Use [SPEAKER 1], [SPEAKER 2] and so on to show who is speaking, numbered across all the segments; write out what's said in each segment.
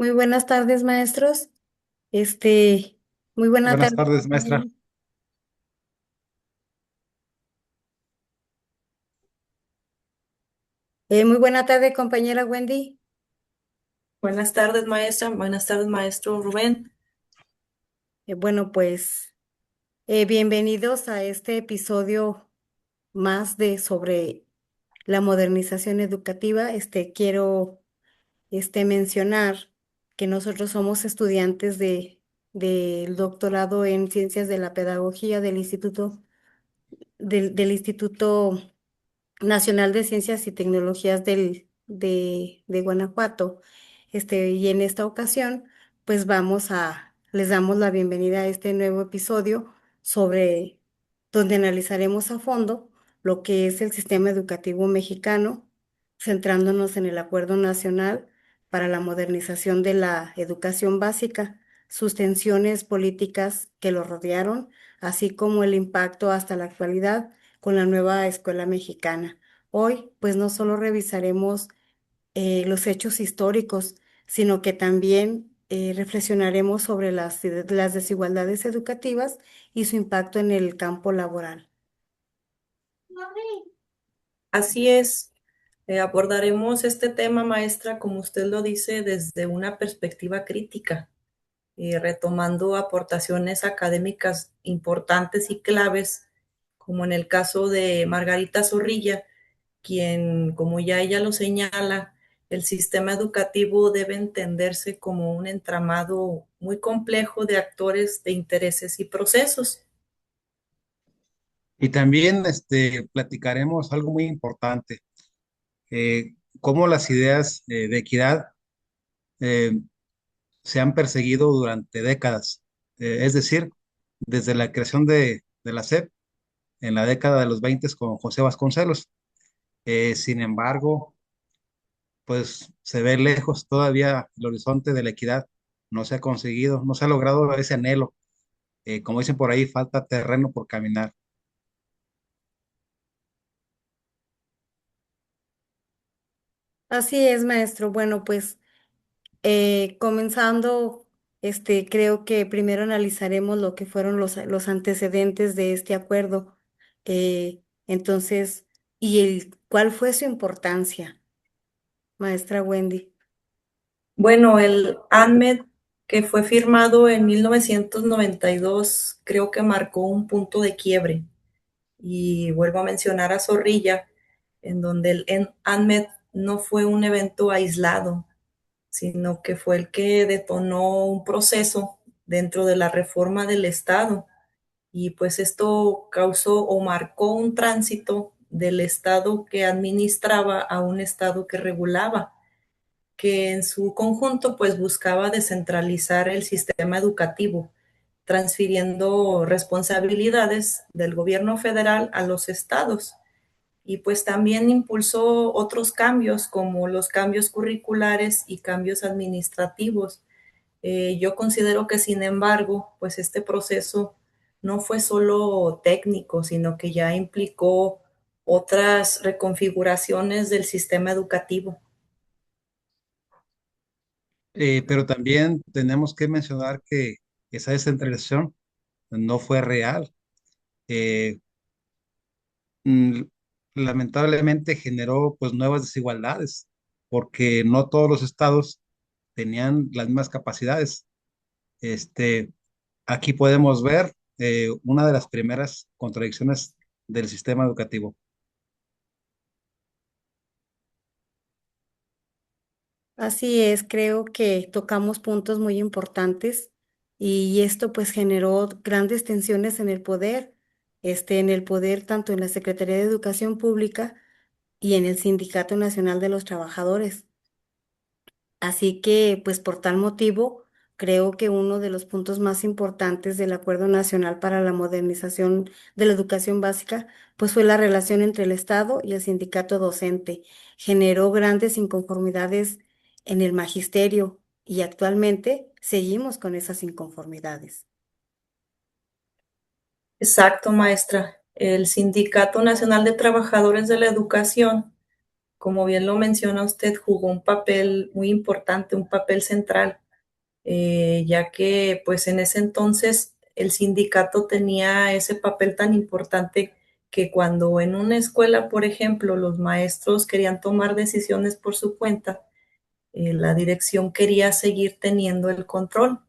[SPEAKER 1] Muy buenas tardes, maestros. Este, muy buena
[SPEAKER 2] Buenas
[SPEAKER 1] tarde,
[SPEAKER 2] tardes, maestra.
[SPEAKER 1] compañera. Muy buena tarde, compañera Wendy.
[SPEAKER 3] Buenas tardes, maestra. Buenas tardes, maestro Rubén.
[SPEAKER 1] Bueno, pues bienvenidos a este episodio más de sobre la modernización educativa. Quiero mencionar que nosotros somos estudiantes del doctorado en Ciencias de la Pedagogía del Instituto Nacional de Ciencias y Tecnologías de Guanajuato. Y en esta ocasión, pues les damos la bienvenida a este nuevo episodio sobre donde analizaremos a fondo lo que es el sistema educativo mexicano, centrándonos en el Acuerdo Nacional para la Modernización de la Educación Básica, sus tensiones políticas que lo rodearon, así como el impacto hasta la actualidad con la nueva escuela mexicana. Hoy, pues no solo revisaremos los hechos históricos, sino que también reflexionaremos sobre las desigualdades educativas y su impacto en el campo laboral.
[SPEAKER 3] Así es, abordaremos este tema, maestra, como usted lo dice, desde una perspectiva crítica, retomando aportaciones académicas importantes y claves, como en el caso de Margarita Zorrilla, quien, como ya ella lo señala, el sistema educativo debe entenderse como un entramado muy complejo de actores, de intereses y procesos.
[SPEAKER 2] Y también platicaremos algo muy importante, cómo las ideas de equidad eh, se han perseguido durante décadas. Es decir, desde la creación de la SEP en la década de los 20 con José Vasconcelos. Sin embargo, pues se ve lejos todavía el horizonte de la equidad. No se ha conseguido, no se ha logrado ese anhelo. Como dicen por ahí, falta terreno por caminar.
[SPEAKER 1] Así es, maestro. Bueno, pues comenzando, creo que primero analizaremos lo que fueron los antecedentes de este acuerdo. Entonces, ¿cuál fue su importancia, maestra Wendy?
[SPEAKER 3] Bueno, el ANMED que fue firmado en 1992 creo que marcó un punto de quiebre. Y vuelvo a mencionar a Zorrilla, en donde el ANMED no fue un evento aislado, sino que fue el que detonó un proceso dentro de la reforma del Estado. Y pues esto causó o marcó un tránsito del Estado que administraba a un Estado que regulaba, que en su conjunto pues buscaba descentralizar el sistema educativo, transfiriendo responsabilidades del gobierno federal a los estados. Y pues también impulsó otros cambios como los cambios curriculares y cambios administrativos. Yo considero que, sin embargo, pues este proceso no fue solo técnico, sino que ya implicó otras reconfiguraciones del sistema educativo.
[SPEAKER 2] Pero también tenemos que mencionar que esa descentralización no fue real. Eh, mm, Lamentablemente generó pues nuevas desigualdades, porque no todos los estados tenían las mismas capacidades. Este, Aquí podemos ver una de las primeras contradicciones del sistema educativo.
[SPEAKER 1] Así es, creo que tocamos puntos muy importantes y esto pues generó grandes tensiones en el poder, en el poder tanto en la Secretaría de Educación Pública y en el Sindicato Nacional de los Trabajadores. Así que, pues por tal motivo, creo que uno de los puntos más importantes del Acuerdo Nacional para la Modernización de la Educación Básica, pues fue la relación entre el Estado y el sindicato docente. Generó grandes inconformidades en el magisterio y actualmente seguimos con esas inconformidades.
[SPEAKER 3] Exacto, maestra. El Sindicato Nacional de Trabajadores de la Educación como bien lo menciona usted, jugó un papel muy importante, un papel central, ya que pues en ese entonces el sindicato tenía ese papel tan importante que cuando en una escuela, por ejemplo, los maestros querían tomar decisiones por su cuenta, la dirección quería seguir teniendo el control.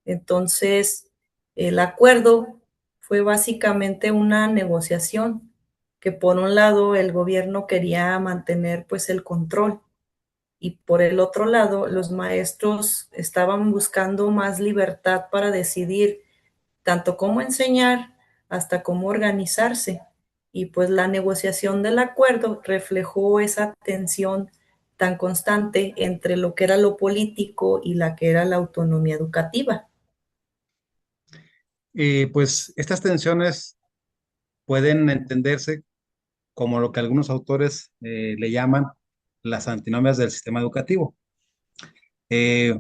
[SPEAKER 3] Entonces, el acuerdo fue básicamente una negociación, que por un lado el gobierno quería mantener pues el control y por el otro lado los maestros estaban buscando más libertad para decidir tanto cómo enseñar hasta cómo organizarse. Y pues la negociación del acuerdo reflejó esa tensión tan constante entre lo que era lo político y la que era la autonomía educativa.
[SPEAKER 2] Pues estas tensiones pueden entenderse como lo que algunos autores le llaman las antinomias del sistema educativo. Eh,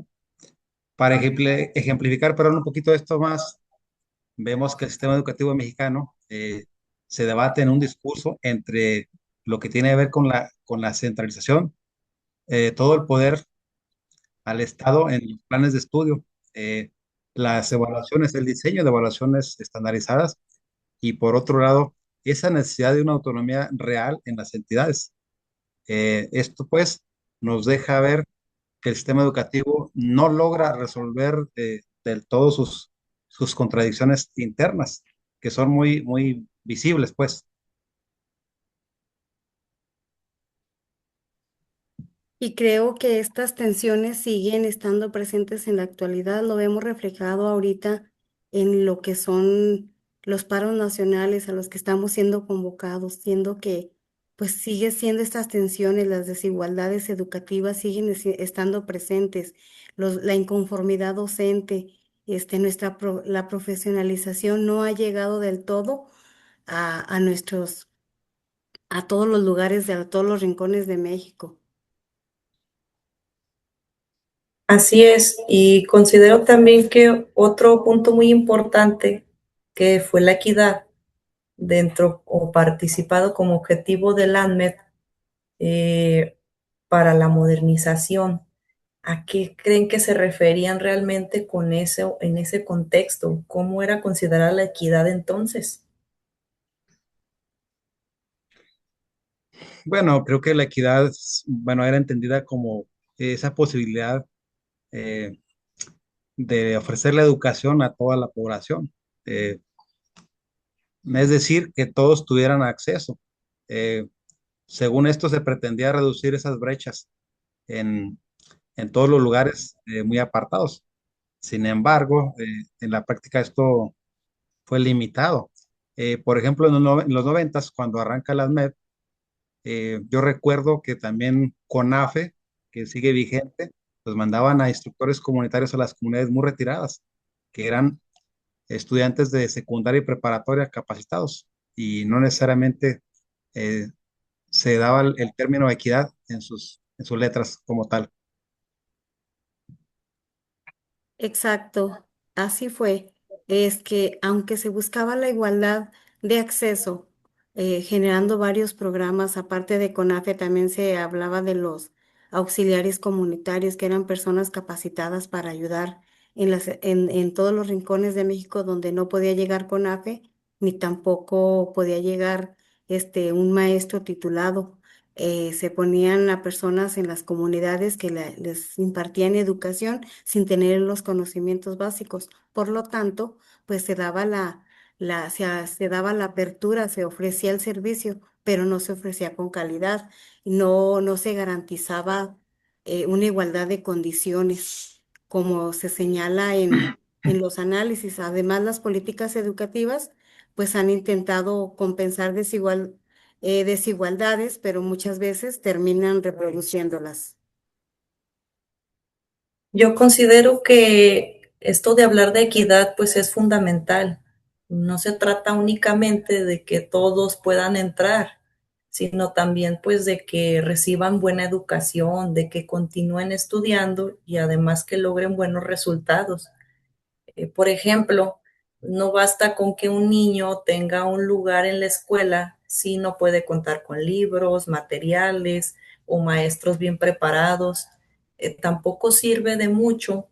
[SPEAKER 2] para ejemplificar, perdón, un poquito esto más, vemos que el sistema educativo mexicano se debate en un discurso entre lo que tiene que ver con la centralización, todo el poder al Estado en los planes de estudio, eh, las evaluaciones, el diseño de evaluaciones estandarizadas y por otro lado, esa necesidad de una autonomía real en las entidades. Esto pues nos deja ver que el sistema educativo no logra resolver del todo sus contradicciones internas, que son muy visibles, pues.
[SPEAKER 1] Y creo que estas tensiones siguen estando presentes en la actualidad. Lo vemos reflejado ahorita en lo que son los paros nacionales a los que estamos siendo convocados, siendo que pues sigue siendo estas tensiones, las desigualdades educativas siguen estando presentes, la inconformidad docente, la profesionalización no ha llegado del todo a a todos los lugares, a todos los rincones de México.
[SPEAKER 3] Así es, y considero también que otro punto muy importante que fue la equidad dentro o participado como objetivo del ANMED eh, para la modernización. ¿A qué creen que se referían realmente con eso, en ese contexto? ¿Cómo era considerada la equidad entonces?
[SPEAKER 2] Bueno, creo que la equidad, bueno, era entendida como esa posibilidad eh, de ofrecer la educación a toda la población. Eh, es decir, que todos tuvieran acceso. Eh, Según esto, se pretendía reducir esas brechas en, en todos los lugares muy apartados. Sin embargo, en la práctica esto fue limitado. Por ejemplo, en los noventas, cuando arranca la ADMED, yo recuerdo que también CONAFE, que sigue vigente, pues mandaban a instructores comunitarios a las comunidades muy retiradas, que eran estudiantes de secundaria y preparatoria capacitados, y no necesariamente eh, se daba el término equidad en sus letras como tal.
[SPEAKER 1] Exacto, así fue. Es que aunque se buscaba la igualdad de acceso, generando varios programas, aparte de CONAFE, también se hablaba de los auxiliares comunitarios, que eran personas capacitadas para ayudar en todos los rincones de México donde no podía llegar CONAFE, ni tampoco podía llegar un maestro titulado. Se ponían a personas en las comunidades que les impartían educación sin tener los conocimientos básicos. Por lo tanto, pues se daba se daba la apertura, se ofrecía el servicio, pero no se ofrecía con calidad, no se garantizaba una igualdad de condiciones, como se señala en los análisis. Además, las políticas educativas, pues han intentado compensar desigualdades, pero muchas veces terminan reproduciéndolas.
[SPEAKER 3] Yo considero que esto de hablar de equidad pues es fundamental. No se trata únicamente de que todos puedan entrar, sino también pues de que reciban buena educación, de que continúen estudiando y además que logren buenos resultados. Por ejemplo, no basta con que un niño tenga un lugar en la escuela si no puede contar con libros, materiales, o maestros bien preparados. Tampoco sirve de mucho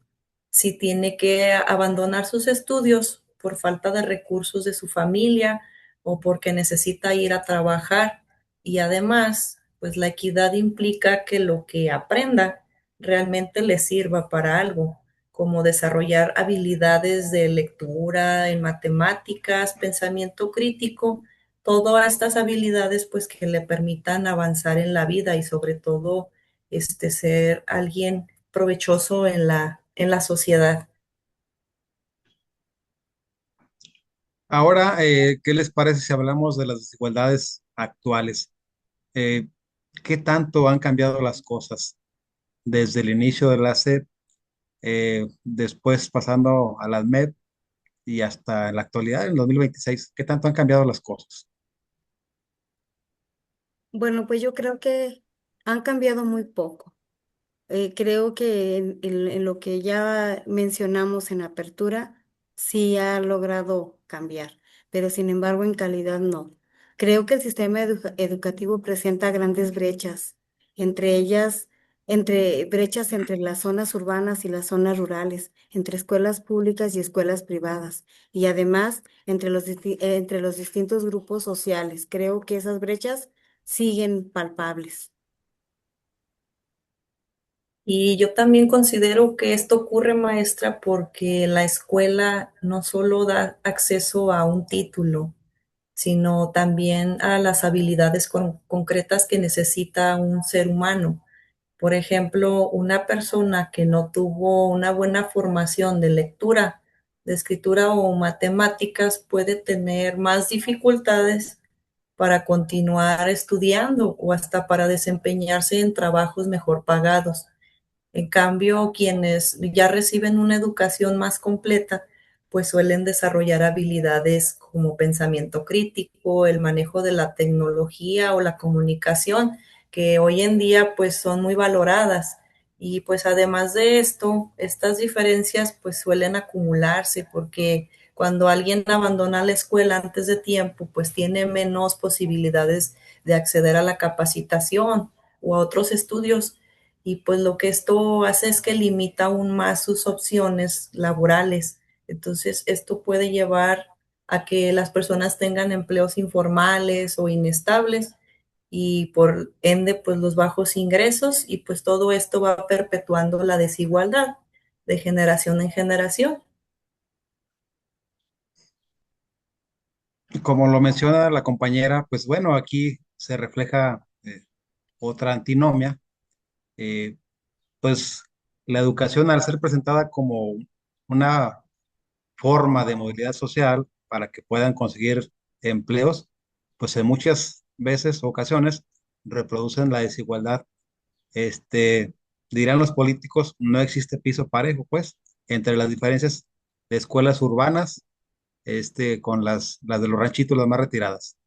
[SPEAKER 3] si tiene que abandonar sus estudios por falta de recursos de su familia o porque necesita ir a trabajar. Y además, pues la equidad implica que lo que aprenda realmente le sirva para algo, como desarrollar habilidades de lectura, en matemáticas, pensamiento crítico, todas estas habilidades pues que le permitan avanzar en la vida y sobre todo ser alguien provechoso en la sociedad.
[SPEAKER 2] Ahora, ¿qué les parece si hablamos de las desigualdades actuales? Eh, ¿Qué tanto han cambiado las cosas desde el inicio de la SEP, después pasando a las MEP y hasta la actualidad, en 2026? ¿Qué tanto han cambiado las cosas?
[SPEAKER 1] Bueno, pues yo creo que han cambiado muy poco. Creo que en lo que ya mencionamos en apertura, sí ha logrado cambiar, pero sin embargo en calidad no. Creo que el sistema educativo presenta grandes brechas, entre ellas, entre brechas entre las zonas urbanas y las zonas rurales, entre escuelas públicas y escuelas privadas, y además entre los distintos grupos sociales. Creo que esas brechas siguen palpables.
[SPEAKER 3] Y yo también considero que esto ocurre, maestra, porque la escuela no solo da acceso a un título, sino también a las habilidades concretas que necesita un ser humano. Por ejemplo, una persona que no tuvo una buena formación de lectura, de escritura o matemáticas puede tener más dificultades para continuar estudiando o hasta para desempeñarse en trabajos mejor pagados. En cambio, quienes ya reciben una educación más completa, pues suelen desarrollar habilidades como pensamiento crítico, el manejo de la tecnología o la comunicación, que hoy en día pues son muy valoradas. Y pues además de esto, estas diferencias pues suelen acumularse porque cuando alguien abandona la escuela antes de tiempo, pues tiene menos posibilidades de acceder a la capacitación o a otros estudios y pues lo que esto hace es que limita aún más sus opciones laborales. Entonces, esto puede llevar a que las personas tengan empleos informales o inestables y por ende, pues los bajos ingresos y pues todo esto va perpetuando la desigualdad de generación en generación.
[SPEAKER 2] Y como lo menciona la compañera, pues bueno, aquí se refleja otra antinomia. Eh, pues la educación, al ser presentada como una forma de movilidad social para que puedan conseguir empleos, pues en muchas veces, ocasiones, reproducen la desigualdad. Este, dirán los políticos, no existe piso parejo, pues, entre las diferencias de escuelas urbanas, con las de los ranchitos, las más retiradas.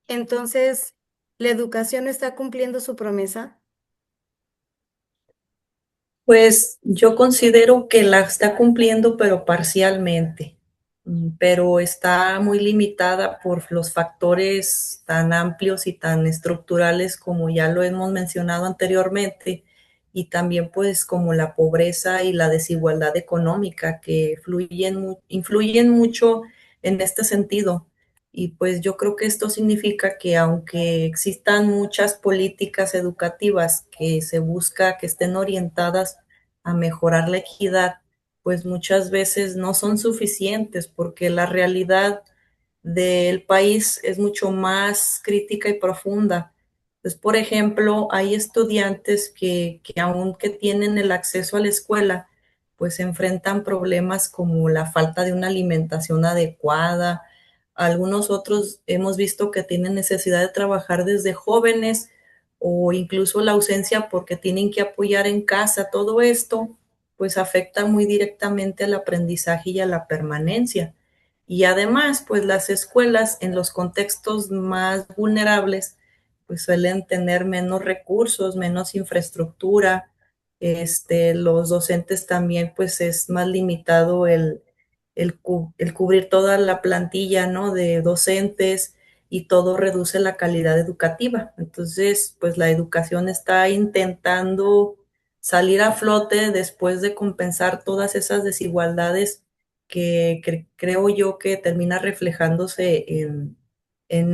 [SPEAKER 1] Entonces, ¿la educación está cumpliendo su promesa?
[SPEAKER 3] Pues yo considero que la está cumpliendo, pero parcialmente, pero está muy limitada por los factores tan amplios y tan estructurales como ya lo hemos mencionado anteriormente, y también pues como la pobreza y la desigualdad económica que influyen mucho en este sentido. Y pues yo creo que esto significa que aunque existan muchas políticas educativas que se busca que estén orientadas a mejorar la equidad, pues muchas veces no son suficientes porque la realidad del país es mucho más crítica y profunda. Pues, por ejemplo, hay estudiantes que aunque tienen el acceso a la escuela, pues enfrentan problemas como la falta de una alimentación adecuada. Algunos otros hemos visto que tienen necesidad de trabajar desde jóvenes o incluso la ausencia porque tienen que apoyar en casa. Todo esto pues afecta muy directamente al aprendizaje y a la permanencia. Y además, pues las escuelas en los contextos más vulnerables, pues suelen tener menos recursos, menos infraestructura. Los docentes también, pues es más limitado el cubrir toda la plantilla, ¿no? De docentes y todo reduce la calidad educativa. Entonces, pues la educación está intentando salir a flote después de compensar todas esas desigualdades que creo yo que termina reflejándose en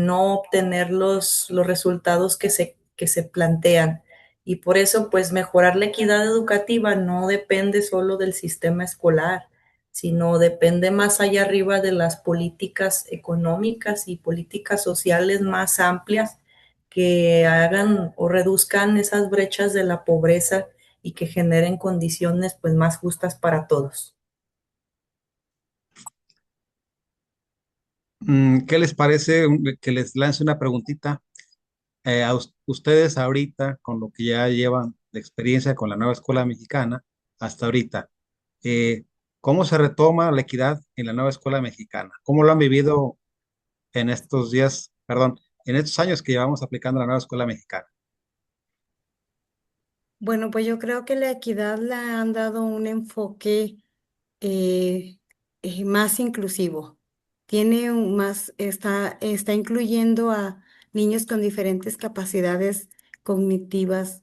[SPEAKER 3] no obtener los resultados que se plantean. Y por eso, pues mejorar la equidad educativa no depende solo del sistema escolar, sino depende más allá arriba de las políticas económicas y políticas sociales más amplias que hagan o reduzcan esas brechas de la pobreza y que generen condiciones pues más justas para todos.
[SPEAKER 2] ¿Qué les parece que les lance una preguntita? Ustedes ahorita, con lo que ya llevan de experiencia con la nueva escuela mexicana, hasta ahorita, eh, ¿cómo se retoma la equidad en la nueva escuela mexicana? ¿Cómo lo han vivido en estos días, perdón, en estos años que llevamos aplicando la nueva escuela mexicana?
[SPEAKER 1] Bueno, pues yo creo que la equidad le han dado un enfoque eh, más inclusivo. Tiene está incluyendo a niños con diferentes capacidades cognitivas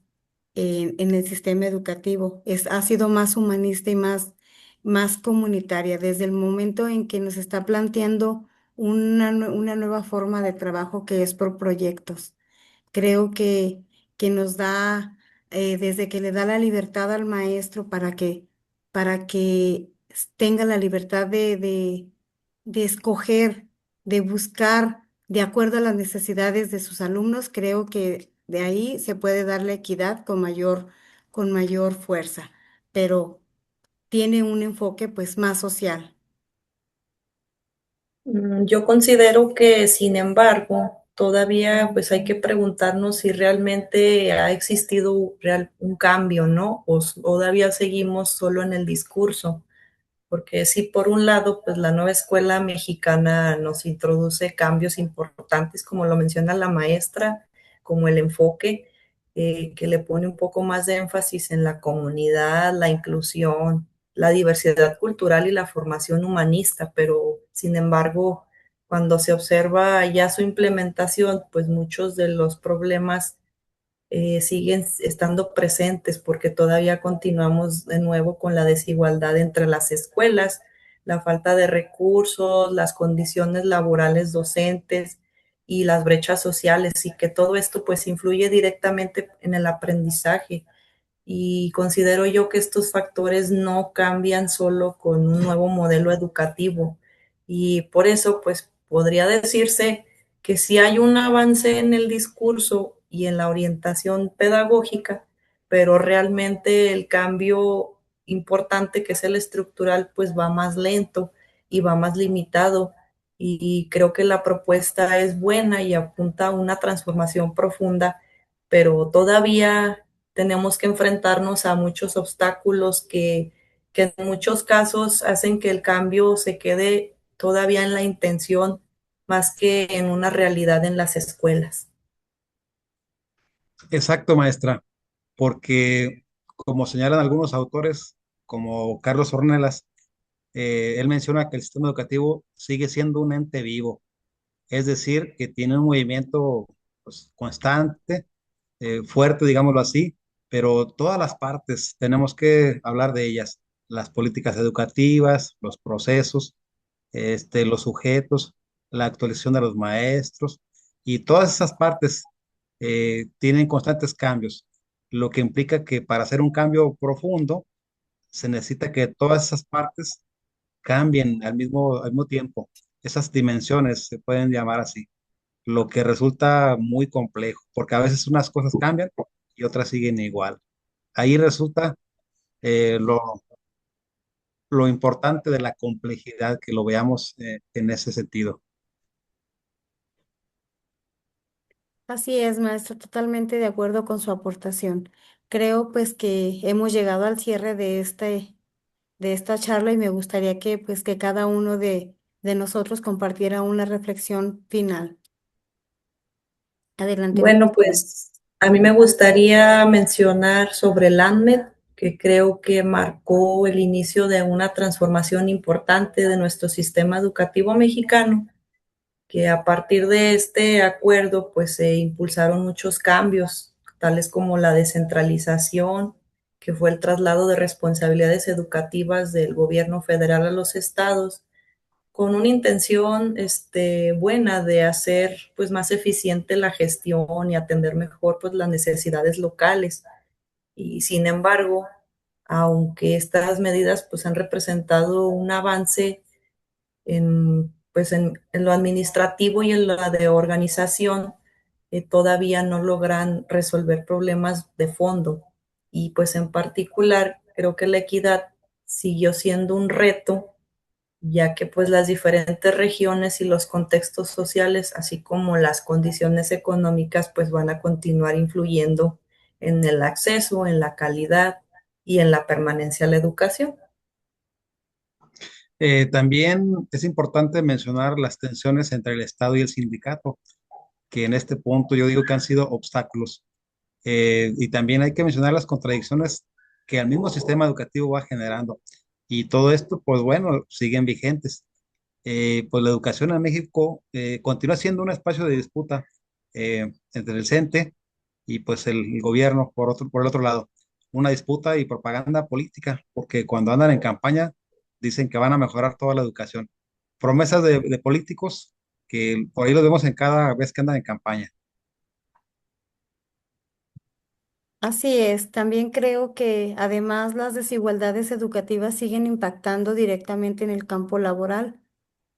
[SPEAKER 1] en el sistema educativo. Ha sido más humanista y más comunitaria desde el momento en que nos está planteando una nueva forma de trabajo que es por proyectos. Creo que nos da, desde que le da la libertad al maestro para que tenga la libertad de escoger, de buscar de acuerdo a las necesidades de sus alumnos, creo que de ahí se puede dar la equidad con mayor fuerza, pero tiene un enfoque pues más social.
[SPEAKER 3] Yo considero que, sin embargo, todavía pues hay que preguntarnos si realmente ha existido un cambio, ¿no? O todavía seguimos solo en el discurso. Porque sí, por un lado, pues la nueva escuela mexicana nos introduce cambios importantes, como lo menciona la maestra, como el enfoque que le pone un poco más de énfasis en la comunidad, la inclusión, la diversidad cultural y la formación humanista, pero sin embargo, cuando se observa ya su implementación, pues muchos de los problemas siguen estando presentes porque todavía continuamos de nuevo con la desigualdad entre las escuelas, la falta de recursos, las condiciones laborales docentes y las brechas sociales y que todo esto pues influye directamente en el aprendizaje y considero yo que estos factores no cambian solo con un nuevo modelo educativo y por eso pues podría decirse que si hay un avance en el discurso y en la orientación pedagógica, pero realmente el cambio importante que es el estructural pues va más lento y va más limitado y creo que la propuesta es buena y apunta a una transformación profunda, pero todavía tenemos que enfrentarnos a muchos obstáculos que en muchos casos hacen que el cambio se quede todavía en la intención más que en una realidad en las escuelas.
[SPEAKER 2] Exacto, maestra, porque como señalan algunos autores, como Carlos Ornelas, él menciona que el sistema educativo sigue siendo un ente vivo, es decir, que tiene un movimiento pues, constante, fuerte, digámoslo así, pero todas las partes tenemos que hablar de ellas, las políticas educativas, los procesos, los sujetos, la actualización de los maestros y todas esas partes tienen constantes cambios, lo que implica que para hacer un cambio profundo se necesita que todas esas partes cambien al mismo tiempo. Esas dimensiones se pueden llamar así, lo que resulta muy complejo, porque a veces unas cosas cambian y otras siguen igual. Ahí resulta lo importante de la complejidad, que lo veamos en ese sentido.
[SPEAKER 1] Así es, maestro, totalmente de acuerdo con su aportación. Creo pues que hemos llegado al cierre de esta charla y me gustaría que pues que cada uno de nosotros compartiera una reflexión final. Adelante,
[SPEAKER 3] Bueno,
[SPEAKER 1] maestro.
[SPEAKER 3] pues a mí me gustaría mencionar sobre el ANMED que creo que marcó el inicio de una transformación importante de nuestro sistema educativo mexicano, que a partir de este acuerdo pues se impulsaron muchos cambios, tales como la descentralización, que fue el traslado de responsabilidades educativas del gobierno federal a los estados, con una intención buena de hacer pues más eficiente la gestión y atender mejor pues las necesidades locales. Y sin embargo, aunque estas medidas pues han representado un avance en lo administrativo y en la de organización, todavía no logran resolver problemas de fondo. Y pues en particular, creo que la equidad siguió siendo un reto, ya que pues las diferentes regiones y los contextos sociales, así como las condiciones económicas, pues van a continuar influyendo en el acceso, en la calidad y en la permanencia a la educación.
[SPEAKER 2] También es importante mencionar las tensiones entre el Estado y el sindicato, que en este punto yo digo que han sido obstáculos. Y también hay que mencionar las contradicciones que el mismo sistema educativo va generando. Y todo esto, pues bueno, siguen vigentes. Pues la educación en México continúa siendo un espacio de disputa entre el CENTE y pues el gobierno por el otro lado. Una disputa y propaganda política, porque cuando andan en campaña dicen que van a mejorar toda la educación. Promesas de políticos que por ahí los vemos en cada vez que andan en campaña.
[SPEAKER 1] Así es, también creo que además las desigualdades educativas siguen impactando directamente en el campo laboral,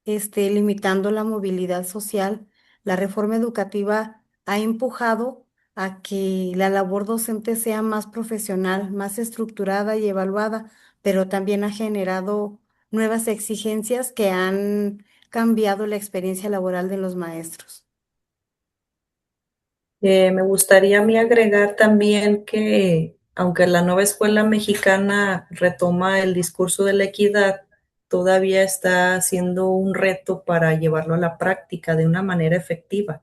[SPEAKER 1] limitando la movilidad social. La reforma educativa ha empujado a que la labor docente sea más profesional, más estructurada y evaluada, pero también ha generado nuevas exigencias que han cambiado la experiencia laboral de los maestros.
[SPEAKER 3] Me gustaría a mí agregar también que, aunque la nueva escuela mexicana retoma el discurso de la equidad, todavía está siendo un reto para llevarlo a la práctica de una manera efectiva.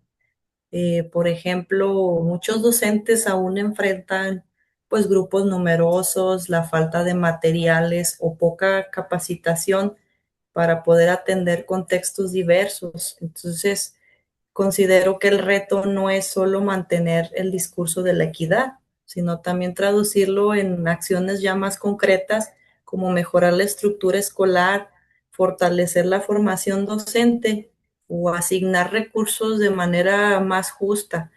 [SPEAKER 3] Por ejemplo, muchos docentes aún enfrentan pues grupos numerosos, la falta de materiales o poca capacitación para poder atender contextos diversos. Entonces, considero que el reto no es solo mantener el discurso de la equidad, sino también traducirlo en acciones ya más concretas, como mejorar la estructura escolar, fortalecer la formación docente o asignar recursos de manera más justa.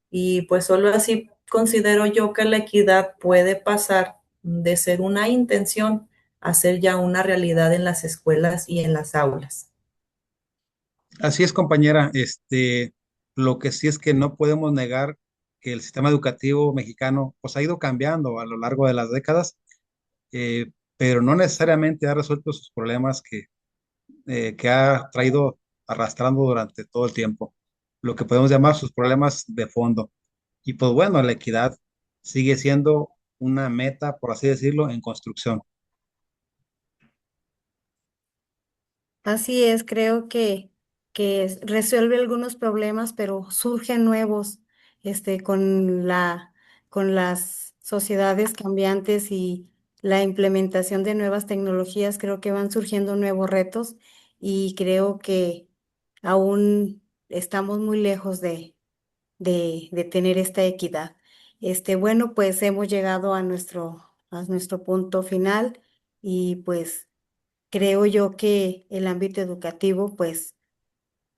[SPEAKER 3] Y pues solo así considero yo que la equidad puede pasar de ser una intención a ser ya una realidad en las escuelas y en las aulas.
[SPEAKER 2] Así es, compañera. Lo que sí es que no podemos negar que el sistema educativo mexicano pues, ha ido cambiando a lo largo de las décadas, pero no necesariamente ha resuelto sus problemas que ha traído arrastrando durante todo el tiempo, lo que podemos llamar sus problemas de fondo. Y pues bueno, la equidad sigue siendo una meta, por así decirlo, en construcción.
[SPEAKER 1] Así es, creo que resuelve algunos problemas, pero surgen nuevos, con con las sociedades cambiantes y la implementación de nuevas tecnologías, creo que van surgiendo nuevos retos y creo que aún estamos muy lejos de tener esta equidad. Bueno, pues hemos llegado a a nuestro punto final y pues creo yo que el ámbito educativo, pues,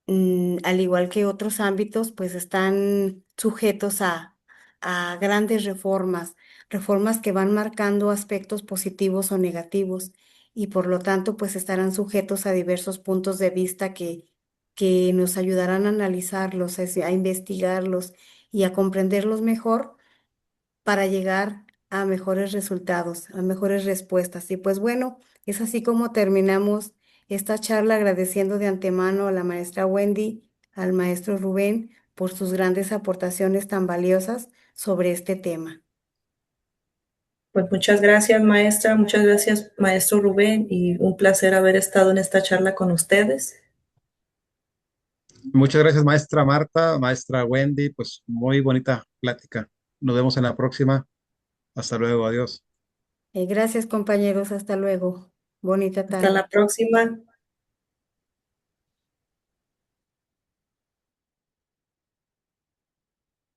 [SPEAKER 1] al igual que otros ámbitos, pues están sujetos a grandes reformas, reformas que van marcando aspectos positivos o negativos y por lo tanto, pues estarán sujetos a diversos puntos de vista que nos ayudarán a analizarlos, a investigarlos y a comprenderlos mejor para llegar a mejores resultados, a mejores respuestas. Y pues bueno, es así como terminamos esta charla agradeciendo de antemano a la maestra Wendy, al maestro Rubén, por sus grandes aportaciones tan valiosas sobre este tema.
[SPEAKER 3] Pues muchas gracias, maestra, muchas gracias, maestro Rubén, y un placer haber estado en esta charla con ustedes.
[SPEAKER 2] Muchas gracias, maestra Marta, maestra Wendy, pues muy bonita plática. Nos vemos en la próxima. Hasta luego, adiós.
[SPEAKER 1] Gracias, compañeros. Hasta luego. Bonita
[SPEAKER 3] Hasta
[SPEAKER 1] tarde.
[SPEAKER 3] la próxima.